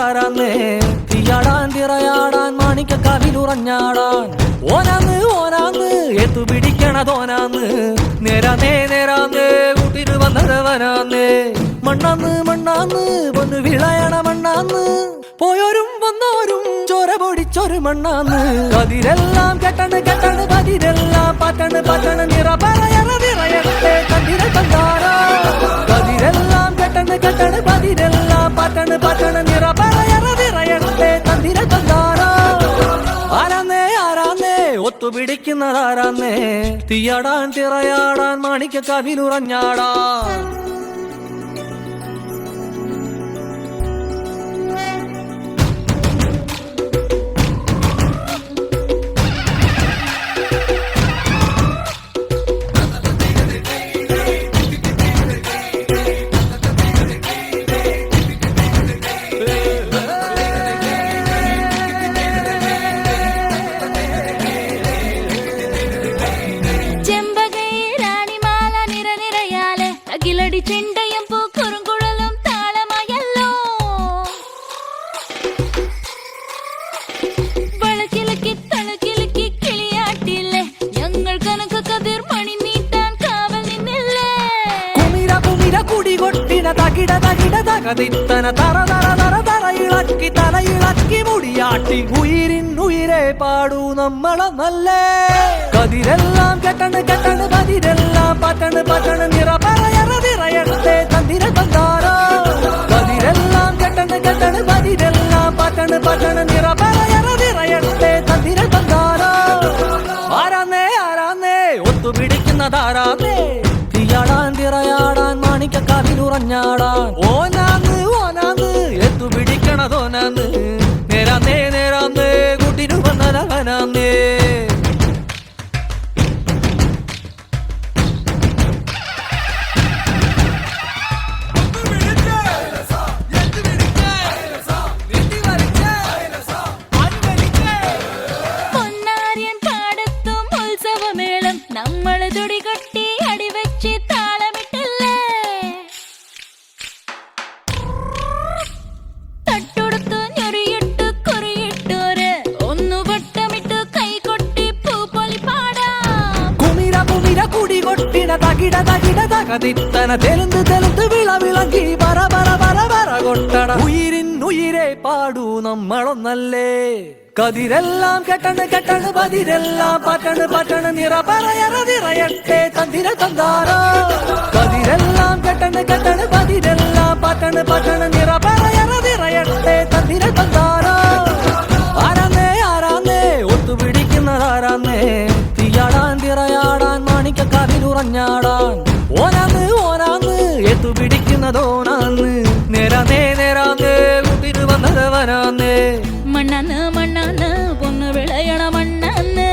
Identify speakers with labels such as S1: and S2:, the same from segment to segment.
S1: താരാന്നേ തീയാടാൻ തിറയാടാൻ മാണിക്ക കവിലുറഞ്ഞാടാൻ ഓനാന്ന് ഓനാന്ന് എത്തു പിടിക്കണതോനാന്ന് നേരാന്നേ നേരാന്നേ കൂട്ടിന് വന്നതവനാന്നേ മണ്ണാന്ന് മണ്ണാന്ന് വന്ന് വിളയണ മണ്ണാന്ന് പോയോരും വന്നോരും ചോര പൊടിച്ചൊരു മണ്ണാന്ന് കതിരെല്ലാം കെട്ടണ് കെട്ടണ് പതിരെല്ലാം പറ്റണ് പറ്റണ് നിറ പറയണ നിറയട്ടെ കതിര കണ്ടാരാ കതിരെല്ലാം കെട്ടണ് കെട്ടണ് പതിരെല്ലാം പറ്റണ് പറ്റണ് നിറ പറയണ നിറയട്ടെ കതിര കണ്ടാരാ ആരാന്നേ ആരാന്നേ ഒത്തുപിടിക്കുന്നതാരാന്നേ തീയാടാൻ തിറയാടാൻ മാണിക്ക കവിലുറഞ്ഞാടാൻ
S2: ചെണ്ടയും പൂക്കുറുങ്കുഴലും താളമായല്ലോ വളക്കിലക്കി തളക്കിലക്കി കിളിയാട്ടില്ലേ ഞങ്ങൾ കനക കതിർ മണി നീട്ടാൻ കാവൽ നിന്നില്ലേ
S1: കുമിര കുമിര കുടി കൊട്ടിന തകിട തകിട തകതിത്തന തറ തറ തറ തറ ഇളക്കി തല ഇളക്കി മുടിയാട്ടി ഉയിരിൻ ഉയിരെ പാടൂ നമ്മളൊന്നല്ലേ കതിരെല്ലാം കെട്ടണ് കെട്ടണ് പതിരെല്ലാം പറ്റണ് പറ്റണ് നിറ പറയണ നിറയട്ടെ തന്തിര തന്താരോ കതിരെല്ലാം കെട്ടണ് കെട്ടണ് പതിരെല്ലാം പറ്റണ് പറ്റണ് നിറ പറയണ നിറയട്ടെ തന്തിര തന്താരോ ആരാന്നേ ആരാന്നേ ഒത്തുപിടിക്കുന്നതാരാന്നേ തീയാടാൻ തിറയാടാൻ മാണിക്ക കവിലുറഞ്ഞാടാൻ ഓനാന്ന് ഓനാന്ന് എത്തുപിടിക്കണതോനാന്ന് നേരാന്നേ നേരാന്നേ കൂട്ടിനു വന്നതവനാന്നേ
S2: നമ്മള് തുടി കൊട്ടി അടിവെച്ച് താളമിട്ടല്ലേ തട്ടുടുത്തു ഞൊറിയിട്ടു കുറിയിട്ടോര് ഒന്നു വട്ടമിട്ടു കൈ കൊട്ടി പൂപ്പൊലി പാടാം
S1: കുമിര കുമിര കുടി കൊട്ടിന തകിട തകിട തകതിത്തന തെലുന്ത് തെലുന്ത് വിള വിളങ്ങി പറ പറ പറ പറ കൊട്ടട ഉയിരിൻ ഉയിരെ പാടൂ നമ്മളൊന്നല്ലേ കതിരെല്ലാം കെട്ടണ് കെട്ടണ് പതിരെല്ലാം പറ്റണ് പറ്റണ് നിറ പറയണ നിറയട്ടെ തന്തിര തന്താരോ കതിരെല്ലാം കെട്ടണ് കെട്ടണ് പതിരെല്ലാം പറ്റണ് പറ്റണ് നിറ പറയണ നിറയട്ടെ തന്തിര തന്താരോ ആരാന്നേ ആരാന്നേ ഒത്തുപിടിക്കുന്നതാരാന്നേ തീയാടാൻ തിറയാടാൻ മാണിക്ക കവിലുറഞ്ഞാടാൻ ഓനാന്ന് ഓനാന്ന് എത്തുപിടിക്കുന്നതോനാന്ന് നേരാന്നേ നേരാന്നേ കൂട്ടിന് വന്നതവനാന്നേ
S2: മണ്ണാന്ന് മണ്ണാന്ന് പൊന്ന് വിളയണ മണ്ണാന്ന്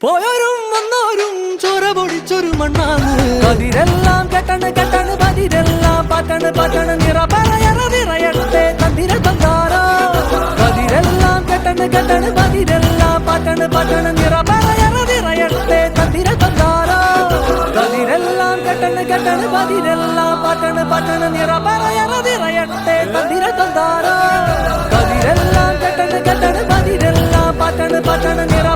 S1: പോയോരും വന്നോരും ചോര പൊടിച്ചൊരു മണ്ണാന്ന് കതിരെല്ലാം കെട്ടണ് കെട്ടണ് പതിരെല്ലാം പറ്റണ് പറ്റണ് നിറ പറയണ നിറയട്ടെ തന്തിര തന്താരോ കതിരെല്ലാം കെട്ടണ് കെട്ടണ് പതിരെല്ലാം പറ്റണ് പറ്റണ് നിറ പറയണ നിറയട്ടെ തന്തിര തന്താരോ കതിരെല്ലാം കെട്ടണ് കെട്ടണ് പതിരെല്ലാം പറ്റണ് പറ്റണ് നിറ പറയണ നിറയട്ടെ തന്തിര തന്താരോ കതിരെല്ലാം കെട്ടണ് കെട്ടണ് പതിരെല്ലാം പറ്റണ് പറ്റണ് നിറ